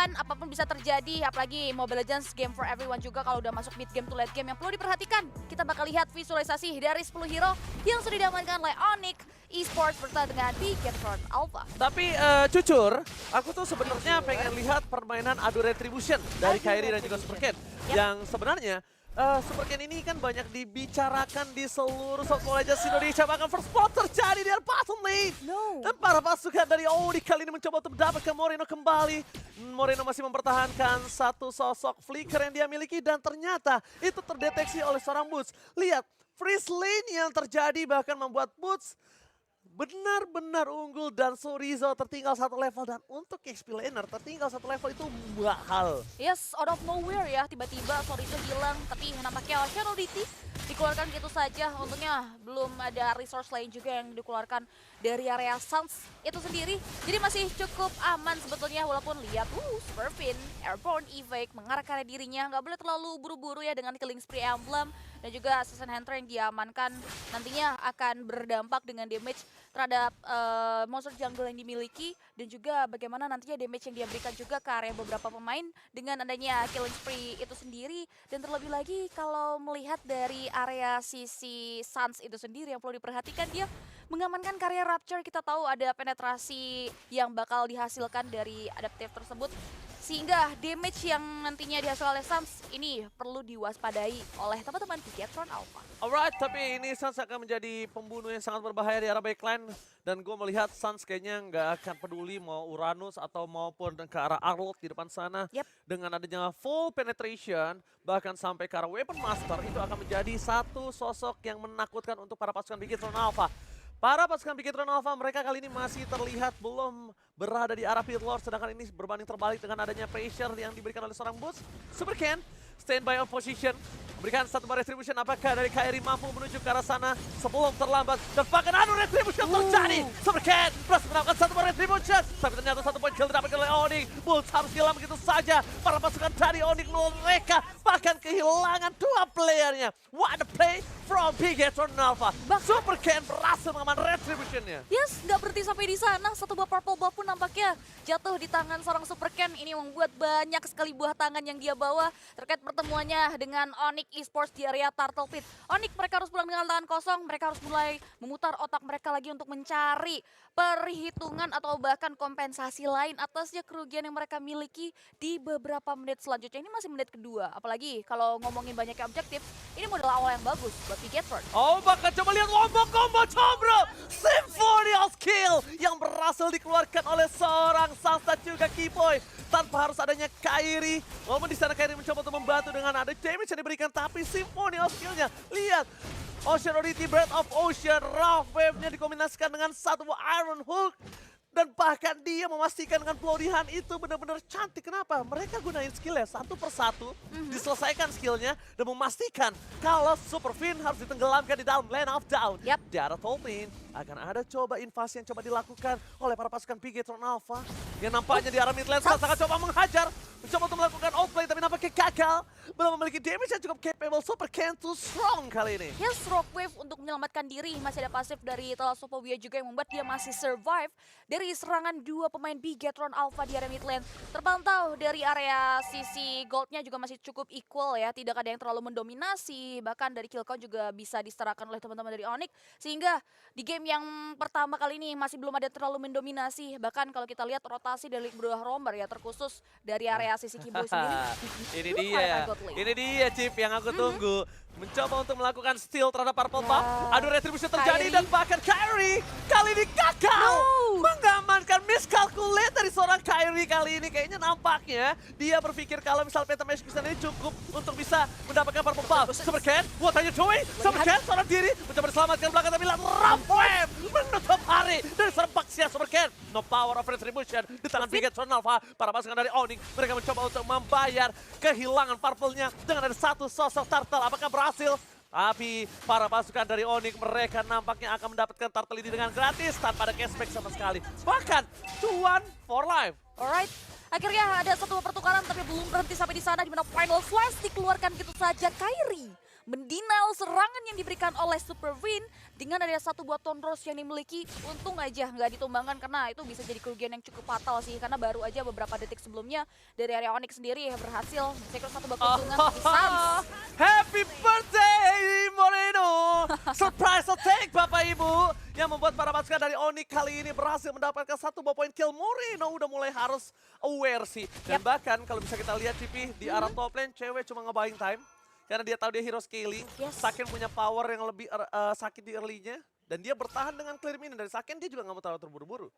aman, apapun bisa terjadi. Apalagi Mobile Legends game for everyone juga kalau udah masuk mid game to late game. Yang perlu diperhatikan, kita bakal lihat visualisasi dari 10 hero yang sudah diamankan oleh Onyx Esports bertemu dengan Bigetron Alpha. Tapi jujur, aku tuh sebenarnya pengen lihat permainan adu retribution dari Kairi dan juga Superken. Yang sebenarnya Superken ini kan banyak dibicarakan di seluruh Mobile Legends Indonesia. Bahkan first spot terjadi di bottom lane. Dan para pasukan dari Odi kali ini mencoba untuk mendapatkan Moreno kembali. Moreno masih mempertahankan satu sosok flicker yang dia miliki. Dan ternyata itu terdeteksi oleh seorang Boots. Lihat, freeze lane yang terjadi bahkan membuat Boots benar-benar unggul dan Sorizo tertinggal satu level. Dan untuk XP laner tertinggal satu level itu mahal. Yes, out of nowhere ya, tiba-tiba Sorizo hilang. Tapi nampaknya Shadow DT dikeluarkan gitu saja. Untungnya belum ada resource lain juga yang dikeluarkan dari area Suns itu sendiri. Jadi masih cukup aman sebetulnya, walaupun lihat Superfin, Airborne Evac mengarah ke arah dirinya. Nggak boleh terlalu buru-buru ya dengan killing spree emblem. Dan juga Assassin Hunter yang diamankan nantinya akan berdampak dengan damage terhadap monster jungle yang dimiliki. Dan juga bagaimana nantinya damage yang dia berikan juga ke area beberapa pemain dengan adanya killing spree itu sendiri. Dan terlebih lagi kalau melihat dari area sisi Suns itu sendiri yang perlu diperhatikan, dia mengamankan karya Rapture. Kita tahu ada penetrasi yang bakal dihasilkan dari adaptif tersebut. Sehingga damage yang nantinya dihasilkan oleh Suns ini perlu diwaspadai oleh teman-teman Bigetron Alpha. Alright, tapi ini Suns akan menjadi pembunuh yang sangat berbahaya di arah backline. Dan gue melihat Suns kayaknya nggak akan peduli mau Uranus atau maupun ke arah Arlott di depan sana. Dengan adanya full penetration, bahkan sampai ke arah Weapon Master, itu akan menjadi satu sosok yang menakutkan untuk para pasukan Bigetron Alpha. Para pasukan Bigetron Alpha mereka kali ini masih terlihat belum berada di arah pit lord, sedangkan ini berbanding terbalik dengan adanya pressure yang diberikan oleh seorang Boots. Superken standby on position, berikan satu bar retribution. Apakah dari Kairi mampu menuju ke arah sana sebelum terlambat? Dan bahkan adu retribution terjadi. Superken berhasil mendapatkan satu bar retribution, tapi ternyata satu poin kill didapatkan oleh Onyx. Boots harus hilang begitu saja. Para pasukan dari Onyx mereka bahkan kehilangan dua playernya. What a play from Bigetron Alpha. Superken berhasil mengamankan retributionnya. Yes, nggak berhenti sampai di sana. Satu buah purple buff pun nampaknya jatuh di tangan seorang Superken. Ini membuat banyak sekali buah tangan yang dia bawa terkait pertemuannya dengan Onyx Esports di area Turtle Pit. Onyx mereka harus pulang dengan tangan kosong. Mereka harus mulai memutar otak mereka lagi untuk mencari perhitungan atau bahkan kompensasi lain atasnya kerugian yang mereka miliki di beberapa menit selanjutnya. Ini masih menit kedua. Apalagi kalau ngomongin banyaknya objektif, ini modal awal yang bagus buat Bigetron. Oh, bahkan coba lihat combo combro Symphony of Kill yang berhasil dikeluarkan oleh seorang Sasta juga Keyboy tanpa harus adanya Kairi. Walaupun di sana Kairi mencoba untuk membantu dengan ada damage yang diberikan, tapi Symphony of Kill-nya lihat. Ocean Oddity, Breath of Ocean, Rough Wave-nya dikombinasikan dengan satu Iron Hook. Dan bahkan dia memastikan dengan pelorihan itu benar-benar cantik. Kenapa? Mereka gunain skillnya satu persatu, diselesaikan skillnya, dan memastikan kalau Superfin harus ditenggelamkan di dalam Land of Dawn. Di arah top lane akan ada coba invasi yang coba dilakukan oleh para pasukan Bigetron Alpha. Yang nampaknya di arah mid lane sangat coba menghajar. Mencoba untuk melakukan outplay tapi nampaknya gagal. Belum memiliki damage yang cukup capable. Superken too strong kali ini. Yes, Rock Wave untuk menyelamatkan diri. Masih ada pasif dari Thalassopobia juga yang membuat dia masih survive dari serangan dua pemain Bigetron Alpha di area mid lane. Terpantau dari area sisi goldnya juga masih cukup equal ya. Tidak ada yang terlalu mendominasi. Bahkan dari kill count juga bisa disetarakan oleh teman-teman dari Onyx. Sehingga di game yang pertama kali ini masih belum ada terlalu mendominasi. Bahkan kalau kita lihat rotasi dari Bro Romber ya, terkhusus dari area sisi Keyboy sendiri. Ini dia ya. Ini dia Chip yang aku tunggu. Mencoba untuk melakukan steal terhadap Purple Buff. Adu retribution terjadi dan bahkan Kairi kali ini gagal mengamankan miscalculate dari seorang Kairi kali ini. Kayaknya nampaknya dia berpikir kalau misal Phantom Execution ini cukup untuk bisa mendapatkan Purple Buff. Superken, what are you doing? Superken seorang diri mencoba diselamatkan belakang tapi lihat Rough Wave menutup hari dari serempak sia Superken. No power of retribution di tangan Bigetron Alpha. Para pasukan dari Onyx mereka mencoba untuk membayar kehilangan purple-nya dengan ada satu sosok turtle. Apakah berhasil? Tapi para pasukan dari Onyx mereka nampaknya akan mendapatkan turtle ini dengan gratis tanpa ada cashback sama sekali. Bahkan cuan for life. Alright, akhirnya ada satu pertukaran tapi belum berhenti sampai di sana, di mana final flash dikeluarkan gitu saja. Kairi mendinau serangan yang diberikan oleh Super Win dengan ada satu buah Tondros yang dimiliki. Untung aja nggak ditumbangkan karena itu bisa jadi kerugian yang cukup fatal sih, karena baru aja beberapa detik sebelumnya dari area Onyx sendiri berhasil secure satu bak keuntungan di Suns. Happy birthday Moreno! Surprise attack Bapak Ibu yang membuat para pasukan dari Onyx kali ini berhasil mendapatkan satu buah poin kill. Moreno udah mulai harus aware sih. Dan bahkan kalau bisa kita lihat Cipi di arah top lane cewek cuma nge-buying time. Karena dia tahu dia hero scaling, Saken punya power yang lebih sakit di early-nya. Dan dia bertahan dengan clear minion dari Saken, dia juga nggak mau terlalu terburu-buru.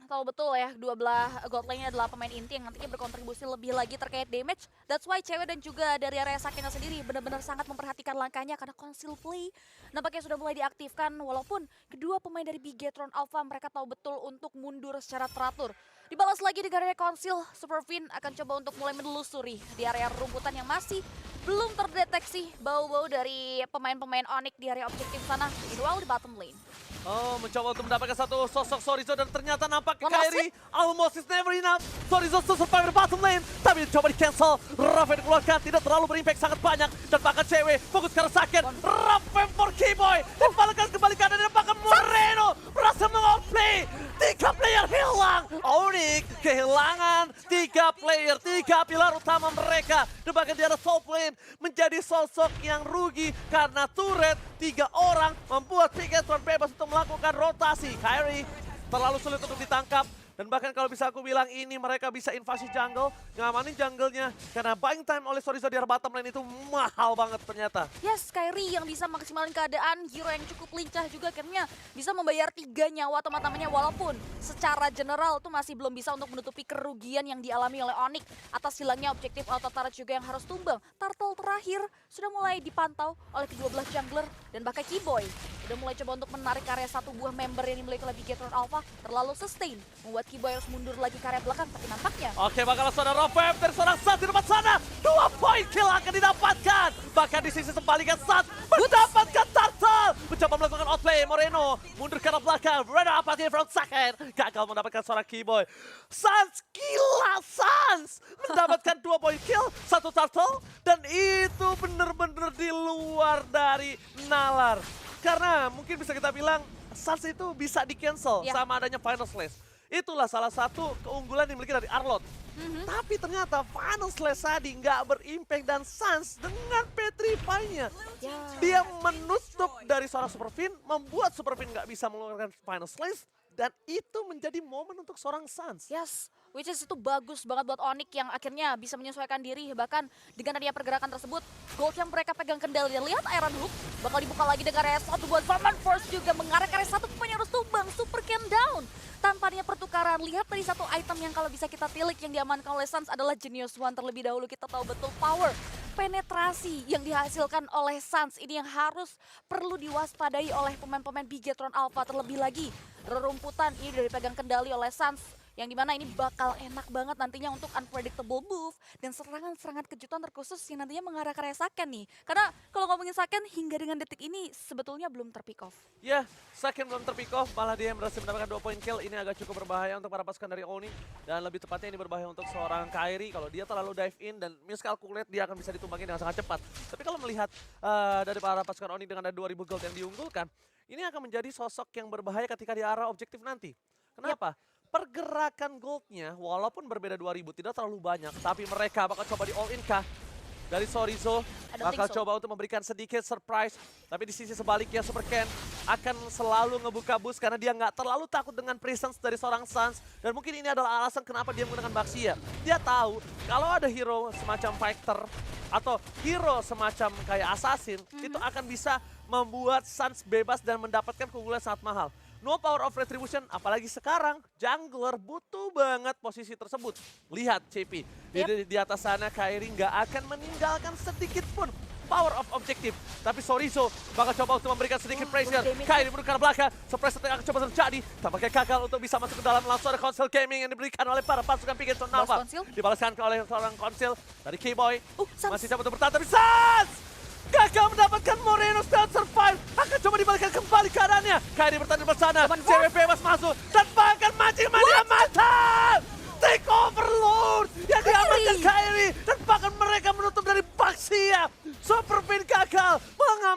Tahu betul ya, dua belah gold lane-nya adalah pemain inti yang nantinya berkontribusi lebih lagi terkait damage. That's why cewek dan juga dari area Sakennya sendiri benar-benar sangat memperhatikan langkahnya karena conceal play nampaknya sudah mulai diaktifkan. Walaupun kedua pemain dari Bigetron Alpha mereka tahu betul untuk mundur secara teratur. Dibalas lagi di area conceal, Super Win akan coba untuk mulai menelusuri di area rumputan yang masih belum terdeteksi bau-bau dari pemain-pemain Onyx di area objektif sana. Meanwhile di bottom lane. Oh, mencoba untuk mendapatkan satu sosok Sorizo dan ternyata nampak Kairi almost is never enough. Sorizo still survive di bottom lane, tapi coba di cancel. Raven dikeluarkan, tidak terlalu berimpact sangat banyak. Dan bahkan cewek fokus ke arah Saken. Raven for Keyboy, dibalikkan kembali kanan dan bahkan Moreno berhasil mengoplay. 3 player hilang. Onyx kehilangan 3 player, 3 pilar utama mereka. Dan bahkan di arah top lane menjadi sosok yang rugi karena turret 3 orang membuat Bigetron bebas untuk melakukan rotasi. Kairi terlalu sulit untuk ditangkap. Dan bahkan kalau bisa aku bilang ini mereka bisa invasi jungle, ngamanin jungle-nya. Karena buying time oleh Sorizo di arah bottom lane itu mahal banget ternyata. Yes, Kairi yang bisa maksimalin keadaan, hero yang cukup lincah juga akhirnya bisa membayar 3 nyawa teman-temannya. Walaupun secara general itu masih belum bisa untuk menutupi kerugian yang dialami oleh Onyx atas hilangnya objektif auto turret juga yang harus tumbang. Turtle terakhir sudah mulai dipantau oleh kedua belah jungler dan bahkan Keyboy udah mulai coba untuk menarik area satu buah member yang dimiliki oleh Bigetron Alpha. Terlalu sustain, membuat Keyboy harus mundur lagi ke area belakang, tapi nampaknya oke, bakal langsung ada Rovep dari seorang Sat di depan sana. 2 poin kill akan didapatkan. Bahkan di sisi sebaliknya Sat mendapatkan Turtle. Mencoba melakukan outplay, Moreno mundur ke arah belakang. Moreno apathy from Saken. Gagal mendapatkan seorang Keyboy. Sans gila, Sans mendapatkan 2 poin kill, 1 Turtle. Dan itu bener-bener di luar dari nalar. Karena mungkin bisa kita bilang Sans itu bisa di-cancel sama adanya Final Slash. Itulah salah satu keunggulan yang dimiliki dari Arlott. Tapi ternyata Final Slash tadi nggak berimpact dan Sans dengan Petrify-nya. Dia menutup dari seorang Super Win, membuat Super Win nggak bisa mengeluarkan Final Slash. Dan itu menjadi momen untuk seorang Sans. Yes, which is itu bagus banget buat Onyx yang akhirnya bisa menyesuaikan diri. Bahkan dengan adanya pergerakan tersebut, gold yang mereka pegang kendali. Dan lihat Iron Hook bakal dibuka lagi dengan area satu buat Farman Force juga mengarah ke area satu pemain yang harus tumbang. Super can down. Tanpa adanya pertukaran, lihat tadi satu item yang kalau bisa kita tilik yang diamankan oleh Sans adalah Genius One. Terlebih dahulu kita tahu betul power penetrasi yang dihasilkan oleh Sans ini yang harus perlu diwaspadai oleh pemain-pemain Bigetron Alpha. Terlebih lagi rerumputan ini dari pegang kendali oleh Sans yang dimana ini bakal enak banget nantinya untuk unpredictable move dan serangan-serangan kejutan terkhusus yang nantinya mengarah ke area Saken nih. Karena kalau ngomongin Saken hingga dengan detik ini sebetulnya belum terpick off. Ya, Saken belum terpick off, malah dia yang berhasil mendapatkan 2 poin kill. Ini agak cukup berbahaya untuk para pasukan dari Onyx. Dan lebih tepatnya ini berbahaya untuk seorang Kairi. Kalau dia terlalu dive in dan miscalculate, dia akan bisa ditumbangin dengan sangat cepat. Tapi kalau melihat dari para pasukan Onyx dengan ada 2000 gold yang diunggulkan, ini akan menjadi sosok yang berbahaya ketika di arah objektif nanti. Kenapa? Pergerakan goldnya walaupun berbeda 2000 tidak terlalu banyak, tapi mereka bakal coba di all in kah? Dari Sorizo bakal coba untuk memberikan sedikit surprise, tapi di sisi sebaliknya Super Ken akan selalu ngebuka boost karena dia nggak terlalu takut dengan presence dari seorang Sans. Dan mungkin ini adalah alasan kenapa dia menggunakan Baxia. Dia tahu kalau ada hero semacam fighter atau hero semacam kayak assassin itu akan bisa membuat Sans bebas dan mendapatkan keunggulan sangat mahal. No power of retribution, apalagi sekarang jungler butuh banget posisi tersebut. Lihat CP, di atas sana Kairi nggak akan meninggalkan sedikit pun power of objective. Tapi Sorizo bakal coba untuk memberikan sedikit pressure. Kairi mundur ke belakang, surprise attack akan coba terjadi. Tampaknya gagal untuk bisa masuk ke dalam, langsung ada Console Gaming yang diberikan oleh para pasukan Bigetron Alpha. Dibalaskan oleh seorang Console dari Keyboy. Masih coba untuk bertahan, tapi Sans! Gagal mendapatkan Moreno stand survive. Akan coba dibalikkan kembali keadaannya. Kairi bertahan di sana. Cewek bebas masuk. Dan bahkan mancing mania mantap. Take overload yang diamankan Kairi. Dan bahkan mereka menutup dari Baxia. Super Win gagal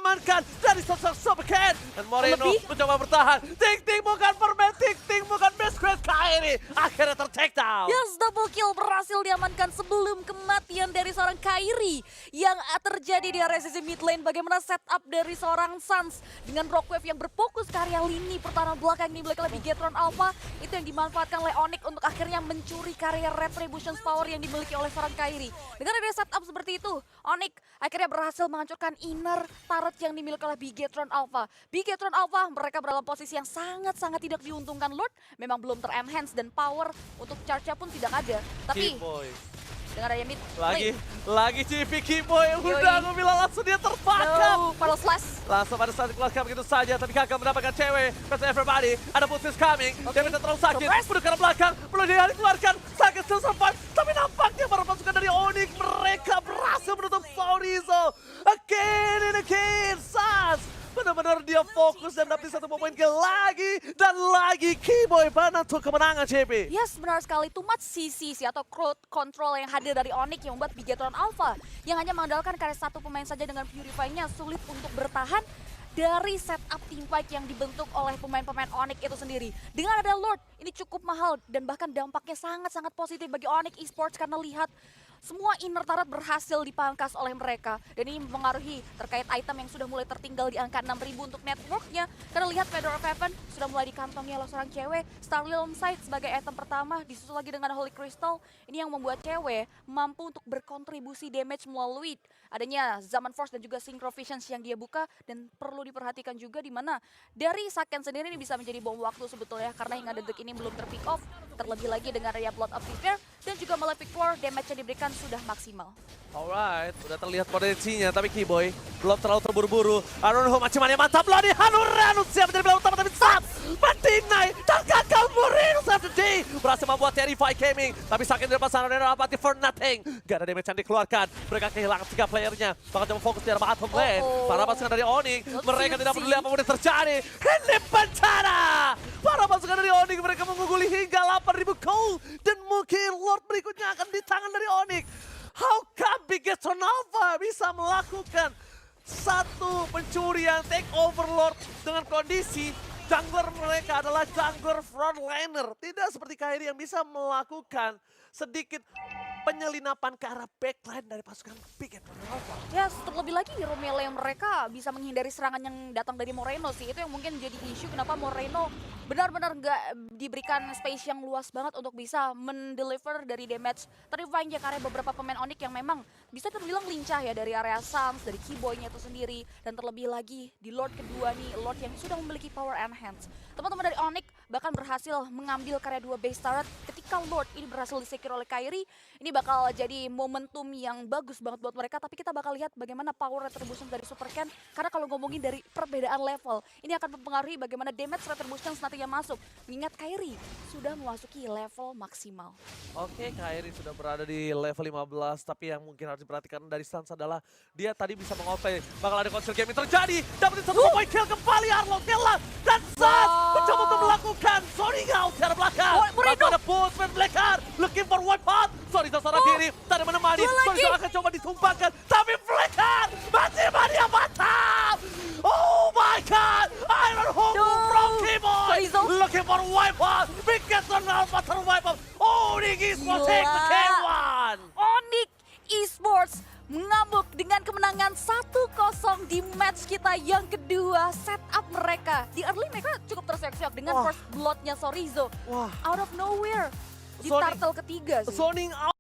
diamankan dari sosok Supercat. Dan Moreno Lebih. mencoba bertahan. Ting bukan permen, Ting bukan Biscuit. Kairi akhirnya ter-take down. Yes, double kill berhasil diamankan sebelum kematian dari seorang Kairi yang terjadi di area sisi mid lane. Bagaimana setup dari seorang Suns dengan Rockwave yang berfokus ke area lini pertahanan belakang yang dimiliki oleh Bigetron Alpha. Itu yang dimanfaatkan oleh Onyx untuk akhirnya mencuri karya Retribution's power yang dimiliki oleh seorang Kairi. Dengan ada setup seperti itu, Onyx akhirnya berhasil menghancurkan inner turret yang dimiliki oleh Bigetron Alpha. Bigetron Alpha mereka berada dalam posisi yang sangat-sangat tidak diuntungkan. Lord memang belum ter-enhance dan power untuk charge-nya pun tidak ada. Tapi Keyboy. dengan adanya mid Lagi CV Keyboy. Udah aku bilang langsung dia terbakar. Palo slash. Langsung pada saat dikeluarkan begitu saja, tapi Kakak mendapatkan cewek. Kata everybody, ada Putis coming. Dia minta terlalu sakit, bunuh ke belakang. Belum dia dikeluarkan, sakit still survive. Tapi nampaknya baru pasukan dari Onyx. Mereka berhasil menutup Sorizo. Again and again, Suns. Benar-benar dia fokus dan dapat satu poin kill lagi. Dan lagi Keyboy untuk kemenangan CP. Yes, benar sekali. Too much CC atau crowd control yang hadir dari Onyx yang membuat Bigetron Alpha yang hanya mengandalkan karya satu pemain saja dengan Purify-nya sulit untuk bertahan dari setup teamfight yang dibentuk oleh pemain-pemain Onyx itu sendiri. Dengan ada Lord, ini cukup mahal dan bahkan dampaknya sangat-sangat positif bagi Onyx Esports karena lihat semua inner turret berhasil dipangkas oleh mereka. Dan ini mempengaruhi terkait item yang sudah mulai tertinggal di angka 6.000 untuk networknya. Karena lihat Feather of Heaven sudah mulai dikantongi oleh seorang cewek. Starlil Sight sebagai item pertama, disusul lagi dengan Holy Crystal. Ini yang membuat cewek mampu untuk berkontribusi damage melalui adanya Zaman Force dan juga Synchro Visions yang dia buka. Dan perlu diperhatikan juga di mana dari Saken sendiri ini bisa menjadi bom waktu sebetulnya. Karena hingga detik ini belum ter-pick off. Terlebih lagi dengan area Blood of Prepare dan juga Malefic War, damage yang diberikan sudah maksimal. Alright, udah terlihat potensinya, tapi Keyboy belum terlalu terburu-buru. Arunho macam mana mantap lah nih, Hanurano siap menjadi pilihan utama, tapi saat Bandinai dan gagal Moreno Saturday berhasil membuat Terrify Gaming, tapi sakit di depan sana Moreno apati for nothing. Gak ada damage yang dikeluarkan, mereka kehilangan 3 playernya, bahkan coba fokus di arah bottom lane. Para pasukan dari Onyx, mereka tidak peduli apapun yang terjadi. Ini bencana! Para pasukan dari Onyx, mereka mengungguli hingga 8.000 gold, dan mungkin Lord berikutnya akan di tangan dari Onyx. How come Bigetron Alpha bisa melakukan satu pencurian take over Lord dengan kondisi jungler mereka adalah jungler frontliner. Tidak seperti Kairi yang bisa melakukan sedikit penyelinapan ke arah backline dari pasukan Bigetron Alpha. Ya, terlebih lagi hero melee yang mereka bisa menghindari serangan yang datang dari Moreno sih. Itu yang mungkin jadi isu kenapa Moreno benar-benar nggak diberikan space yang luas banget untuk bisa mendeliver dari damage terrifying ya, karena beberapa pemain Onyx yang memang bisa terbilang lincah ya dari area Suns, dari Keyboy-nya itu sendiri. Dan terlebih lagi di Lord kedua nih, Lord yang sudah memiliki power enhance. Teman-teman dari Onyx bahkan berhasil mengambil karya 2 base turret ketika Lord ini berhasil disecure oleh Kairi. Ini bakal jadi momentum yang bagus banget buat mereka, tapi kita bakal lihat bagaimana power retribution dari Supercan. Karena kalau ngomongin dari perbedaan level, ini akan mempengaruhi bagaimana damage retribution nantinya masuk. Mengingat Kairi sudah memasuki level maksimal. Oke, Kairi sudah berada di level 15, tapi yang mungkin harus diperhatikan dari Suns adalah dia tadi bisa mengoplay. Bakal ada conceal gaming terjadi, dapetin satu point kill kembali Arlo Kella, dan Suns mencoba untuk melakukan Soriga di arah belakang. Lalu ada Boostman Blackheart, looking for wipe out. Soriga seorang diri, tak ada menemani. Soriga akan coba ditumpangkan, tapi Blackheart masih mania mantap. Oh my god, Iron Hope from Keyboy, looking for wipe out. Bigetron Alpha terwipe out. Onyx Esports take the K1. Onyx Esports mengamuk dengan kemenangan 1-0 di match kita yang kedua. Setup mereka di early mereka cukup terseok-seok dengan first blood-nya Sorizo. Out of nowhere di turtle ketiga sih. Zoning out.